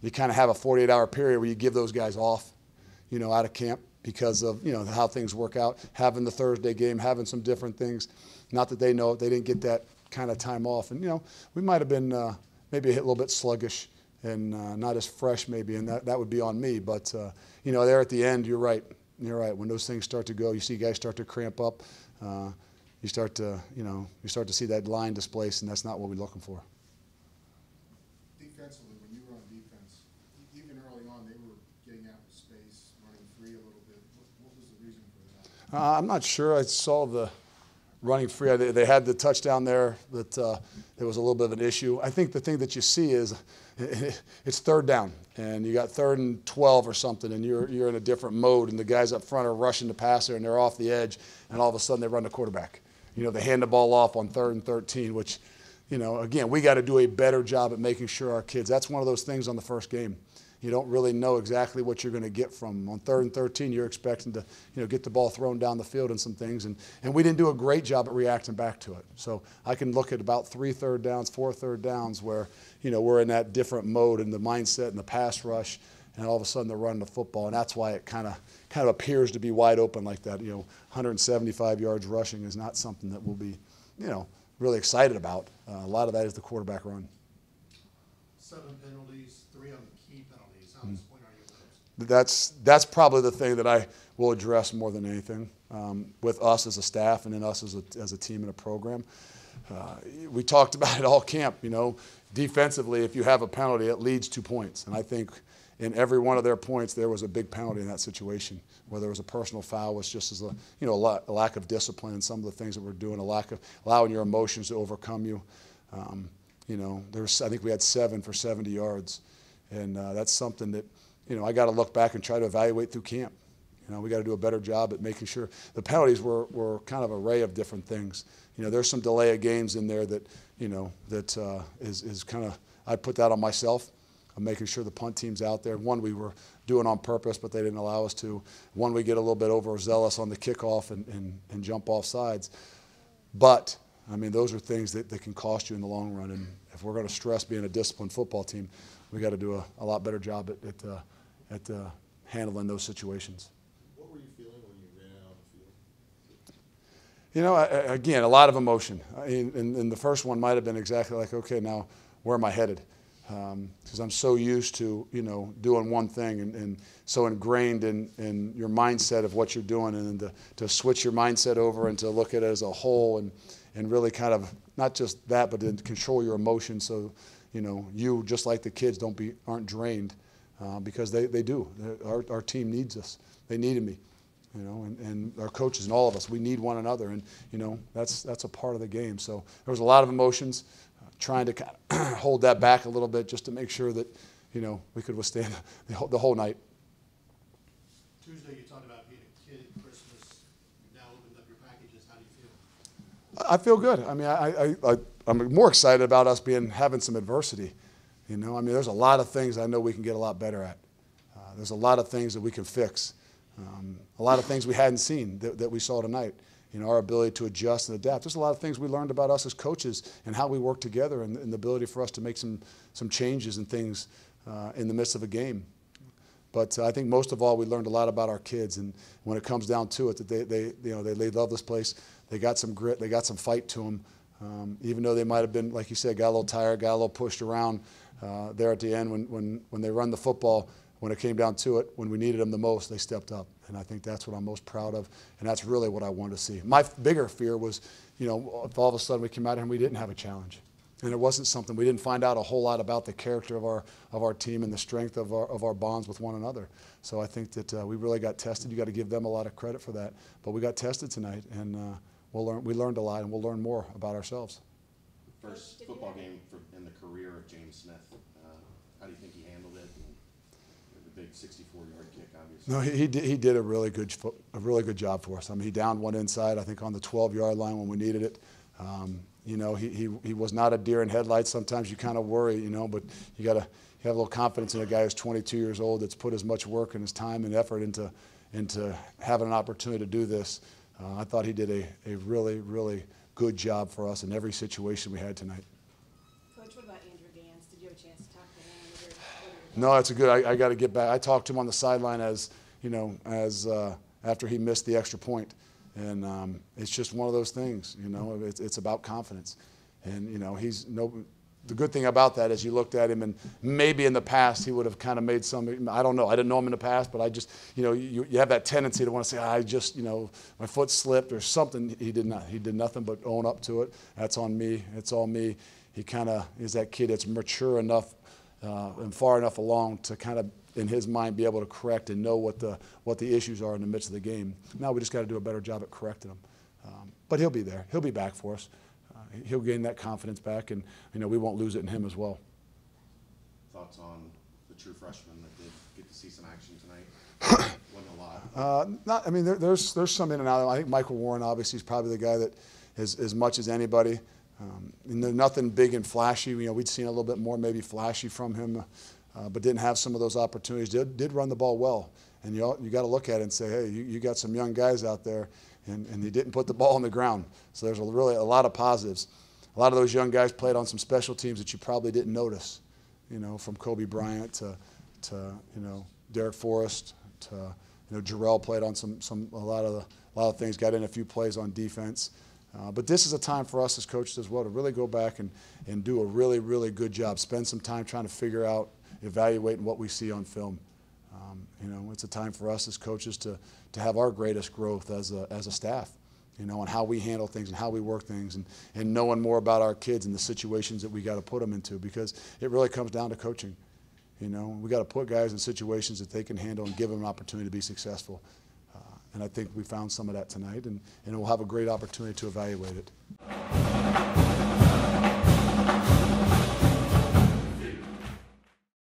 you kind of have a 48-hour period where you give those guys off, out of camp because of, how things work out, having the Thursday game, having some different things. Not that they know it, they didn't get that kind of time off. And, we might have been maybe a little bit sluggish and not as fresh maybe, and that would be on me. But, there at the end, you're right. You're right. When those things start to go, you see guys start to cramp up. You start to see that line displaced, and that's not what we're looking for. Defensively, when you were on defense, even early on, they were getting out of space, running free a little bit. What was the reason for that? I'm not sure I saw the running free. They had the touchdown there, but there was a little bit of an issue. I think the thing that you see is it's third down, and you got 3rd and 12 or something, and you're in a different mode, and the guys up front are rushing the passer, and they're off the edge, and all of a sudden they run the quarterback. They hand the ball off on 3rd and 13, which, again, we got to do a better job at making sure our kids, that's one of those things on the first game. You don't really know exactly what you're going to get from them. On 3rd and 13, you're expecting to, get the ball thrown down the field and some things, and we didn't do a great job at reacting back to it. So I can look at about 3 third downs, 4 third downs where, we're in that different mode and the mindset and the pass rush, and all of a sudden they're running the football, and that's why it kind of appears to be wide open like that. 175 yards rushing is not something that we'll be, really excited about. A lot of that is the quarterback run. 7 penalties, 3 on the key penalties. How disappointed are you with those? That's probably the thing that I will address more than anything with us as a staff and then us as a team and a program. We talked about it all camp. Defensively, if you have a penalty, it leads 2 points, and I think in every one of their points, there was a big penalty in that situation. Whether it was a personal foul, was just as a lack of discipline in some of the things that we're doing, a lack of allowing your emotions to overcome you. I think we had 7 for 70 yards, and that's something that I got to look back and try to evaluate through camp. We got to do a better job at making sure the penalties were kind of an array of different things. There's some delay of games in there that is kind of, I put that on myself. I'm making sure the punt team's out there. One we were doing on purpose, but they didn't allow us to. One we get a little bit overzealous on the kickoff and jump off sides. But, those are things that can cost you in the long run. And if we're going to stress being a disciplined football team, we got to do a lot better job at handling those situations. What were you feeling when you ran out on the field? Again, a lot of emotion. And the first one might have been exactly like, okay, now where am I headed? Because I'm so used to, doing one thing and so ingrained in your mindset of what you're doing, and then to switch your mindset over and to look at it as a whole and really kind of not just that, but to control your emotions so, you, just like the kids, aren't drained because they do. Our team needs us. They needed me, and our coaches and all of us, we need one another, and, that's a part of the game. So there was a lot of emotions. Trying to kind of hold that back a little bit just to make sure that, we could withstand the whole night. Tuesday you talked about being a kid at Christmas. You've now opened up your packages. How do you feel? I feel good. I'm more excited about us having some adversity. There's a lot of things I know we can get a lot better at. There's a lot of things that we can fix. A lot of things we hadn't seen that we saw tonight. Our ability to adjust and adapt. There's a lot of things we learned about us as coaches and how we work together and the ability for us to make some changes and things in the midst of a game. But I think most of all, we learned a lot about our kids. And when it comes down to it, that they love this place. They got some grit. They got some fight to them. Even though they might have been, like you said, got a little tired, got a little pushed around there at the end when they run the football. When it came down to it, when we needed them the most, they stepped up. And I think that's what I'm most proud of, and that's really what I wanted to see. My bigger fear was, if all of a sudden we came out here and we didn't have a challenge. And it wasn't something, we didn't find out a whole lot about the character of our team and the strength of our bonds with one another. So I think that we really got tested. You got to give them a lot of credit for that. But we got tested tonight, and we learned a lot, and we'll learn more about ourselves. First football game in the career of James Smith. How do you think he handled it? The big 64-yard kick, obviously. No, he did a really good job for us. he downed one inside, I think, on the 12-yard line when we needed it. He was not a deer in headlights. Sometimes you kind of worry, but you got to have a little confidence in a guy who's 22 years old that's put as much work and his time and effort into having an opportunity to do this. I thought he did a really, really good job for us in every situation we had tonight. Coach, what about Andrew Gans? Did you have a chance to talk to him? No, that's a good. I got to get back. I talked to him on the sideline as after he missed the extra point, and it's just one of those things. It's about confidence, and he's no. The good thing about that is you looked at him, and maybe in the past he would have kind of made some. I don't know. I didn't know him in the past, but I just you have that tendency to want to say I just my foot slipped or something. He did not. He did nothing but own up to it. That's on me. It's all me. He kind of is that kid that's mature enough and far enough along to kind of in his mind be able to correct and know what the issues are in the midst of the game. Now we just got to do a better job at correcting them. But he'll be there. He'll be back for us. He'll gain that confidence back, and we won't lose it in him as well. Thoughts on the true freshman that did get to see some action tonight? Wasn't a lot. There's some in and out. I think Michael Warren obviously is probably the guy that is as much as anybody. And there's nothing big and flashy. We'd seen a little bit more maybe flashy from him, but didn't have some of those opportunities. Did run the ball well, and you got to look at it and say, hey, you got some young guys out there. And he didn't put the ball on the ground. So there's really a lot of positives. A lot of those young guys played on some special teams that you probably didn't notice, from Kobe Bryant to Derek Forrest to Jarrell played on a lot of things, got in a few plays on defense. But this is a time for us as coaches as well to really go back and do a really, really good job. Spend some time trying to figure out, evaluating what we see on film. It's a time for us as coaches to have our greatest growth as a staff, on how we handle things and how we work things and knowing more about our kids and the situations that we got to put them into, because it really comes down to coaching. We got to put guys in situations that they can handle and give them an opportunity to be successful. And I think we found some of that tonight, and we'll have a great opportunity to evaluate it.